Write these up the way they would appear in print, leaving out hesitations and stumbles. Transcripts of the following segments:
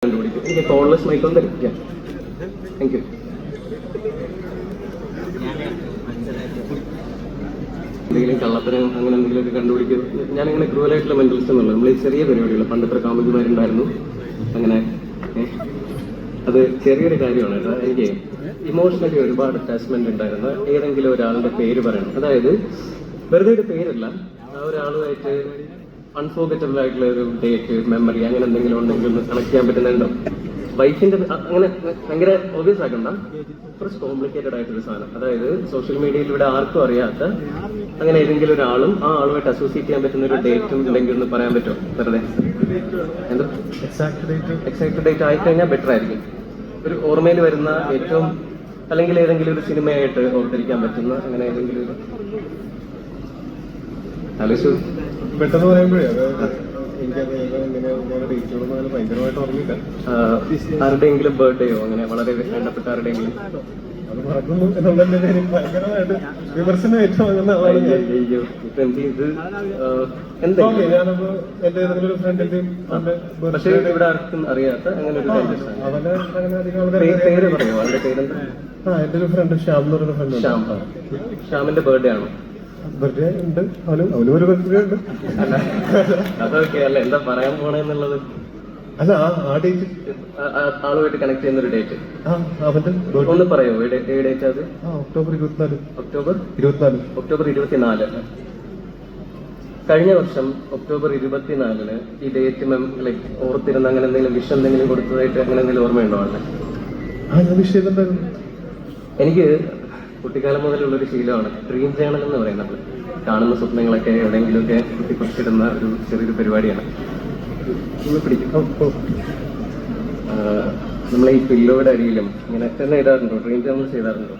കണ്ടുപിടിക്കും. എനിക്ക് കോൾലെസ് മൈക്കൊന്നും തരും. Thank you. എന്തെങ്കിലും കള്ളത്തരം അങ്ങനെ എന്തെങ്കിലുമൊക്കെ കണ്ടുപിടിക്കും. ഞാനിങ്ങനെ ക്രൂവലായിട്ടുള്ള മെന്റലിസ്റ്റ് എന്നുള്ളത് നമ്മൾ ഈ ചെറിയ പരിപാടികൾ പണ്ടത്തെ കാമുകിമാരുണ്ടായിരുന്നു. അങ്ങനെ അത് ചെറിയൊരു കാര്യമാണ് കേട്ടോ. എനിക്ക് ഇമോഷണലി ഒരുപാട് അറ്റാച്ച്മെന്റ് ഉണ്ടായിരുന്ന ഏതെങ്കിലും ഒരാളുടെ പേര് പറയണം. അതായത് വെറുതെ ഒരു പേരല്ല, ആ ഒരാളുമായിട്ട് അൺഫോർഗറ്റബിൾ ആയിട്ടുള്ള ഒരു ഡേറ്റ്, മെമ്മറി അങ്ങനെ എന്തെങ്കിലും ഉണ്ടെങ്കിൽ ഒന്ന് കണക്ട് ചെയ്യാൻ പറ്റുന്നുണ്ടോ? വൈഫിന്റെ അങ്ങനെ ഭയങ്കര ഒബ്വിയസ് ആക്കണ്ട, കുറച്ച് കോംപ്ലിക്കേറ്റഡ് ആയിട്ടൊരു സാധനം. അതായത് സോഷ്യൽ മീഡിയയിലൂടെ ആർക്കും അറിയാത്ത അങ്ങനെ ഏതെങ്കിലും ഒരാളും ആ ആളുമായിട്ട് അസോസിയേറ്റ് ചെയ്യാൻ പറ്റുന്ന ഒരു ഡേറ്റും ഉണ്ടെങ്കിൽ ഒന്ന് പറയാൻ പറ്റുമോ? വെറുതെ എന്തോ എക്സാക്ട് ഡേറ്റ് ആയിക്കഴിഞ്ഞാൽ ബെറ്റർ ആയിരിക്കും. ഒരു ഓർമ്മയിൽ വരുന്ന ഏറ്റവും, അല്ലെങ്കിൽ ഏതെങ്കിലും ഒരു സിനിമയായിട്ട് ഓർത്തിരിക്കാൻ പറ്റുന്ന അങ്ങനെ ഏതെങ്കിലും ഒരു ആലോചിച്ചു. പെട്ടെന്ന് പറയുമ്പോഴേ എനിക്കത് ഇങ്ങനെ ഡേറ്റുകളൊന്നും ഭയങ്കരമായിട്ട് ഓർമ്മില്ല. ആരുടെയെങ്കിലും ബർത്ത്ഡേയോ അങ്ങനെ വളരെ വേണ്ടപ്പെട്ട ആരുടെയെങ്കിലും അത് മറക്കുന്നു എന്നുള്ളതിന്റെ പേരിൽ ഭയങ്കരമായിട്ട് വിമർശനം ഏറ്റുവാങ്ങുന്ന ആളാണ് ഞാൻ. ഞാനപ്പോ എന്റെ ഏതെങ്കിലും ഒരു ഫ്രണ്ടിന്റെയും പക്ഷേ ഇവിടെ ആർക്കും അറിയാത്ത അങ്ങനെ ഒരു അവന് അങ്ങനെ അധികം ആൾക്കാർ പേര് പറയുമോ? അവന്റെ പേരെന്താ? എന്റെ ഒരു ഫ്രണ്ട് ശ്യാം എന്ന് പറയുന്ന ഫ്രണ്ട്. ശ്യാമിന്റെ ബർത്ത്ഡേ ആണോ? ബർത്ത്ഡേ ഉണ്ട്, അവനും ഒരു ബർത്ത്ഡേ ഉണ്ട്. അതൊക്കെ അല്ല, എന്താ പറയാൻ പോണെന്നുള്ളത്. അല്ല ആ ഡേറ്റ് ആളുമായിട്ട് കണക്ട് ചെയ്യുന്ന ഒരു ഡേറ്റ് അവന്റെ ഒന്ന് പറയോ? ഏ ഡേറ്റ് അത്? ഒക്ടോബർ 24. ഒക്ടോബർ 24. കഴിഞ്ഞ വർഷം ഒക്ടോബർ 24 ഈ ഡേറ്റ് ലൈക്ക് ഓർത്തിരുന്ന അങ്ങനെ എന്തെങ്കിലും വിഷ് എന്തെങ്കിലും കൊടുത്തതായിട്ട് അങ്ങനെ എന്തെങ്കിലും ഓർമ്മയുണ്ടോ? ഞാൻ വിഷ് ചെയ്തിട്ടുണ്ടായിരുന്നു. എനിക്ക് കുട്ടിക്കാലം മുതലുള്ളൊരു ശീലമാണ് ഡ്രീം ജേണൽ എന്ന് പറയുന്നത്. നമ്മൾ കാണുന്ന സ്വപ്നങ്ങളൊക്കെ എവിടെയെങ്കിലുമൊക്കെ കുത്തിക്കുറിച്ചിടുന്ന ഒരു ചെറിയൊരു പരിപാടിയാണ്. പിടിക്കും. നമ്മളെ ഈ പില്ലോയുടെ അടിയിലും ഇങ്ങനെ തന്നെ ഇടാറുണ്ടോ? Dream journal ചെയ്താറുണ്ടോ?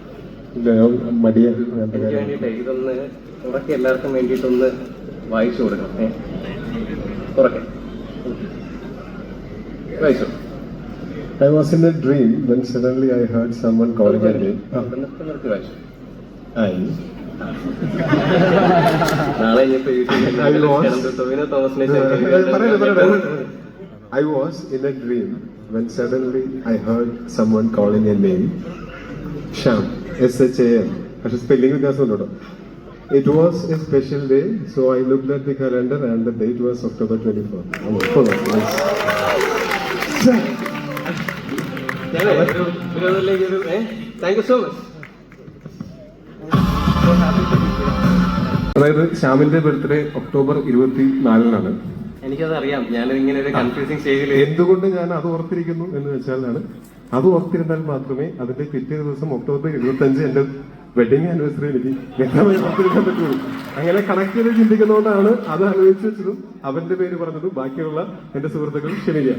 എനിക്ക് വേണ്ടിയിട്ട് ഇതൊന്ന് ഉറക്കെ എല്ലാവർക്കും വേണ്ടിയിട്ടൊന്ന് വായിച്ചു കൊടുക്കണം. ഉറക്കെ വായിച്ചു. I was in a dream when suddenly I heard someone calling my name. നാളെ I was in a dream when suddenly I heard someone calling a name. Sham. S-H-A-M. പക്ഷെ spelling വ്യത്യാസമുണ്ടോ? It was a special day, so I looked at the calendar and the date was October 24. Thank you so much. അതായത് ശ്യാമിന്റെ birthday October 24 എനിക്കത് അറിയാം. ഞാനത് ഇങ്ങനെ ഒരു confusing സ്റ്റേജിൽ എന്തുകൊണ്ട് ഞാൻ അത് ഓർത്തിരിക്കുന്നു എന്ന് വെച്ചാലാണ്, അത് ഓർത്തിരുന്നാൽ മാത്രമേ അതിന്റെ പിറ്റേ ദിവസം ഒക്ടോബർ 25 എന്റെ വെഡിങ് ആനിവേഴ്സറി എനിക്ക് വ്യക്തമായി ഓർത്തിരിക്കാൻ പറ്റുള്ളൂ. അങ്ങനെ കണക്ട് ചെയ്ത് ചിന്തിക്കുന്നതുകൊണ്ടാണ് അത് ആലോചിച്ച് വെച്ചതും അവന്റെ പേര് പറഞ്ഞതും ബാക്കിയുള്ള എന്റെ സുഹൃത്തുക്കൾ ക്ഷണിക്കുക.